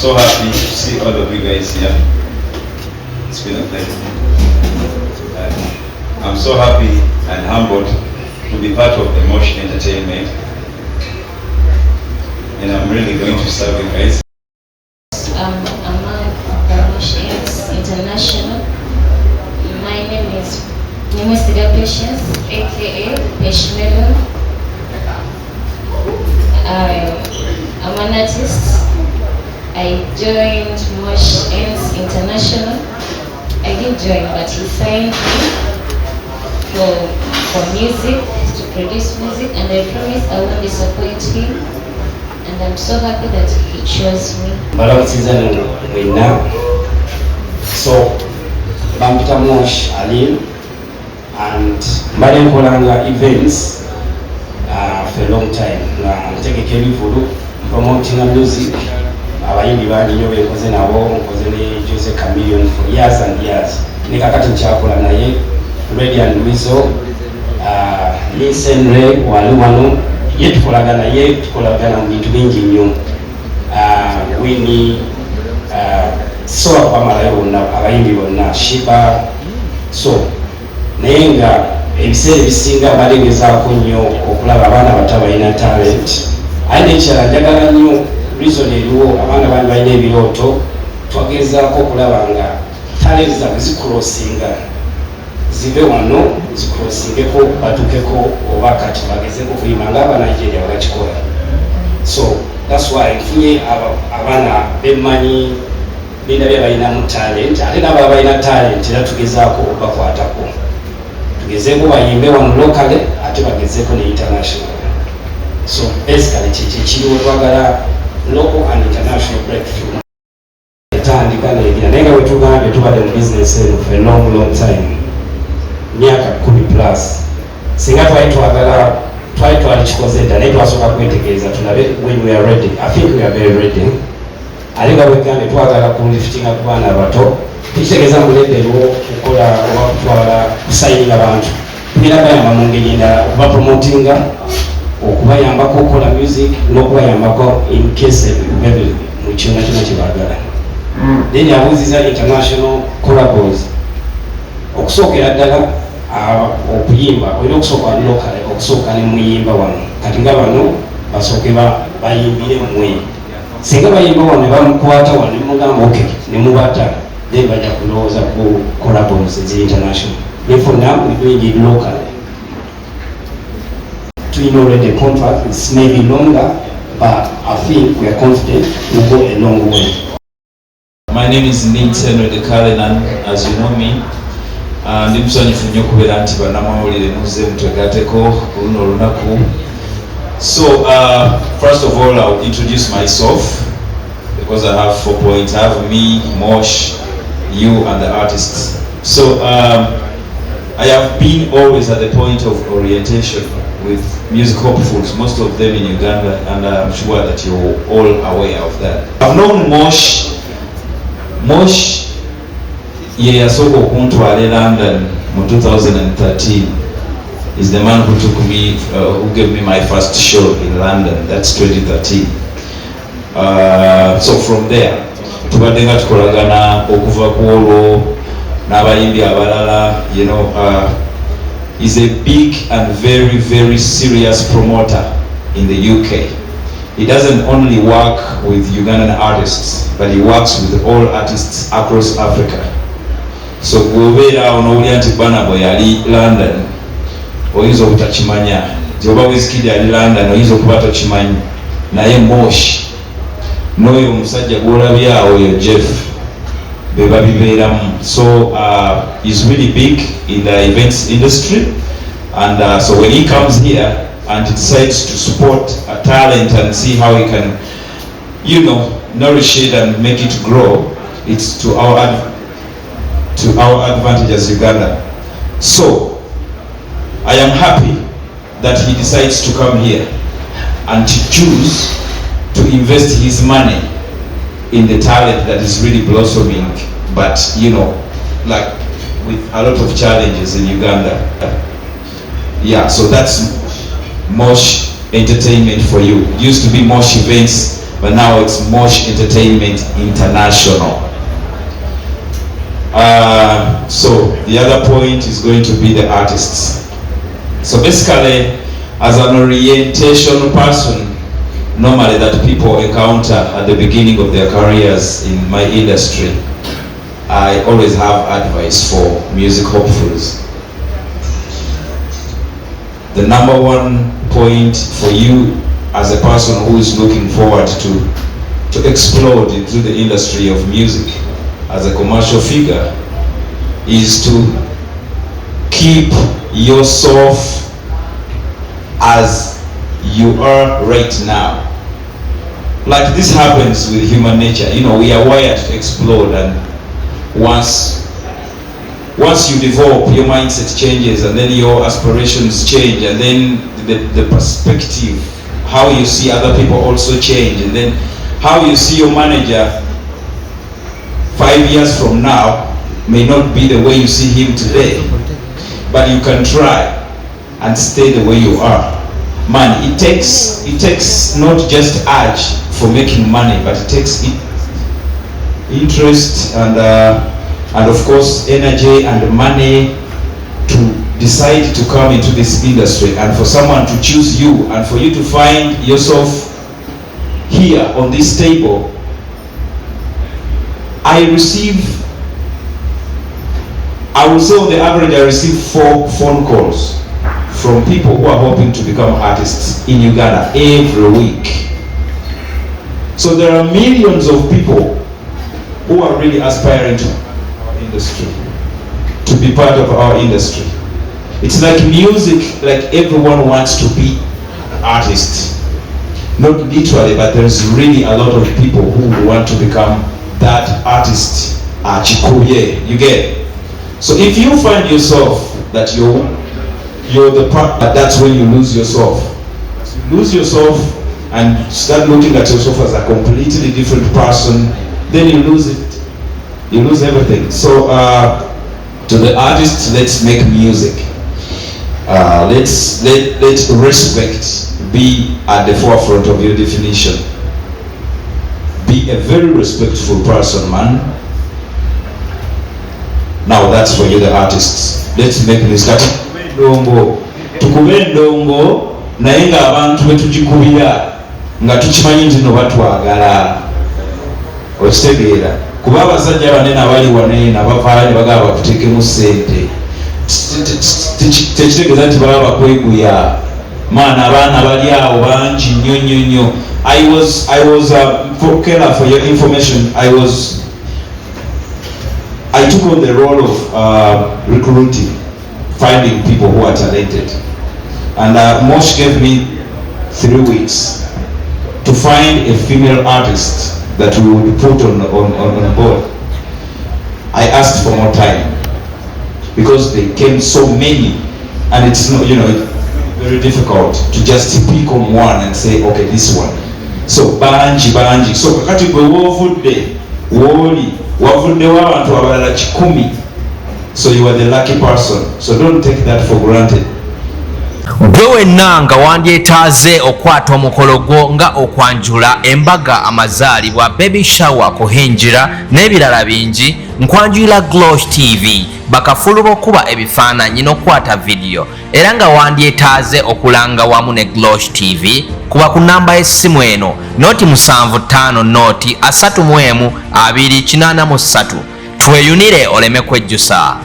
so happy to see all of you guys here. It's been a pleasure. I'm so happy and humbled to be part of the Mosh Entertainment. And I'm really going to serve you guys. I'm Mosh Ents International. My name is Patience, aka Peshmelo. I'm an artist. I joined Mosh Ents International. I didn't join, but he signed me for music, to produce music, and I promise I won't disappoint him. And I'm so happy that he chose me. Balance season winner. So, Bampita Mosh Ali and Marian Kolanga events for a long time. Take a Kelly for promoting music. Abayimbi bali yobe nkoze nabo nkoze ne Jose Chameleon for years and years. Nikakati nchakola naye Radiant Wizo Listen Ray waliwano yetukolagana ye tukolagana mu bintu bingi nnyo. Winnie so abamalayo bonna abayimbi bonna Shiba so naye nga ebiseera ebisinga balegezaako nnyo okulaba abaana bato abalina talent. Aye nekyala njagala nnyo reason eriwo abaana bangi balina ebirooto twagezaako okulaba nga talent zaabwe zikulosinga zive wano zikulosingeko batukeko oba kati bagezeeko kuyima ng'aba Nigeria bagakikola. So that's why nfunye abaana bemmanyi bindabye balinamu talent ate nabo abalina talent era tugezaako obakwatako tugezeeko bayimbe wano locally ate bagezeeko ne international. So basically kyekiriwo twagala local and international breakthrough. Etandika neegira naye nga bwetugambye tubadde mu business eno for a long time, myaka 10 plus. Singa twali twakikoze dda naye twasooka kwetegereza tulabe when we are ready. I think we are very ready. Ate nga bwegambye twagala kuliftinga ku baana abato tukitegeeza mu level okukola oba kutwala kusayininga bantu tugenda bayamba mu ngeri endala okubapromotinga, okubayambako okukola music n'okubayambako in case mu kyonna kyonna kye baagala. Then yabuuziza international collabos. Okusookera ddala okuyimba olina okusooka local, okusooka ne muyimba wano kati nga bano basooke bayimbire mmwe. Singa bayimba wano ne bamukwata wano ne mugamba okay ne mubata then bajja kulowooza ku collabos ezi international. Therefore now we're doing it locally. Doing already a contract, it's maybe longer, but I think we are confident we'll go a long way. My name is Nwagi, as you know me. Ndi musanyufu nnyo kubeera nti bannamawulire muzze mutegateko oluno olunaku. So first of all I'll introduce myself because I have 4 points. I have me, Mosh, you and the artists. So I have been always at the point of orientation with music hopefuls, most of them in Uganda, and I'm sure that you're all aware of that. I've known Mosh ye yasooka okuntwala London in 2013. Is the man who took me, who gave me my first show in London. That's 2013. So from there, tubadde nga tukolagana okuva ku olwo n'abayimbi abalala, you know. He's a big and very serious promoter in the UK. He doesn't only work with Ugandan artists, but he works with all artists across Africa. So bw'obeera onowulira nti Banabo yali London, oyinza obutakimanya. Nti oba Wizkid yali London, oyinza okuba tokimanyi. Naye Mosh n'oyo omusajja gw'olabye awo oyo Jeff be babibeeramu. So he's really big in the events industry, and so when he comes here and decides to support a talent and see how he can, you know, nourish it and make it grow, it's to our advantage as Uganda. So I am happy that he decides to come here and to choose to invest his money in the talent that is really blossoming, but you know, like with a lot of challenges in Uganda. So that's Mosh Entertainment for you. It used to be Mosh Events but now it's Mosh Entertainment International. So the other point is going to be the artists. So basically, as an orientation person, normally that people encounter at the beginning of their careers in my industry, I always have advice for music hopefuls. The number one point for you as a person who is looking forward to explode into the industry of music as a commercial figure is to keep yourself as you are right now. Like this happens with human nature, you know, we are wired to explode, and once you develop, your mindset changes, and then your aspirations change, and then the perspective, how you see other people also change, and then how you see your manager 5 years from now may not be the way you see him today, but you can try and stay the way you are. Man, it takes not just urge for making money, but it takes interest and of course energy and money to decide to come into this industry, and for someone to choose you, and for you to find yourself here on this table. I would say on the average I receive 4 phone calls from people who are hoping to become artists in Uganda every week. So there are millions of people who are really aspiring to our industry, to be part of our industry. It's like music, like everyone wants to be an artist. Not literally, but there's really a lot of people who want to become that artist. You get? So if you find yourself that you're the part, that's when you lose yourself. You lose yourself and start looking at yourself as a completely different person, then you lose it. You lose everything. So to the artists, let's make music. Let's respect be at the forefront of your definition. Be a very respectful person, man. Now that's for you, the artists. Let's make this Kati. Tukube ndongo naye nga abantu betugikubira nga tukimanyi nti no batwagala. Okitegeera kuba abasajja banene abali wane nabavayo ne bagaba bakuteekemu ssente. Tekitegeeza nti baba bakweguya. Maana abaana bali awo bangi nnyo. I was for Kela, for your information, I took on the role of recruiting, finding people who are talented, and Mosh gave me 3 weeks to find a female artist that we would put on board. I asked for more time because they came so many, and it's not, very difficult to just pick on one and say, okay, this one. So banji. So kakati gwe wovudde woli wavuddewo abantu abalala 10. So you are the lucky person. So don't take that for granted. Gwe wenna nga wandyetaaze okwata omukolo gwo nga okwanjula, embaga, amazaalibwa, baby shower, kuhinjira n'ebirala bingi, nkwanjulira Glosh TV bakafulu b'okuba ebifaananyi n'okwata video, era nga wandyetaaze okulanga wamu ne Glosh TV kuba ku namba y'essimu eno noti 75 noti 31 2483 tweyunire oleme kwejjusa.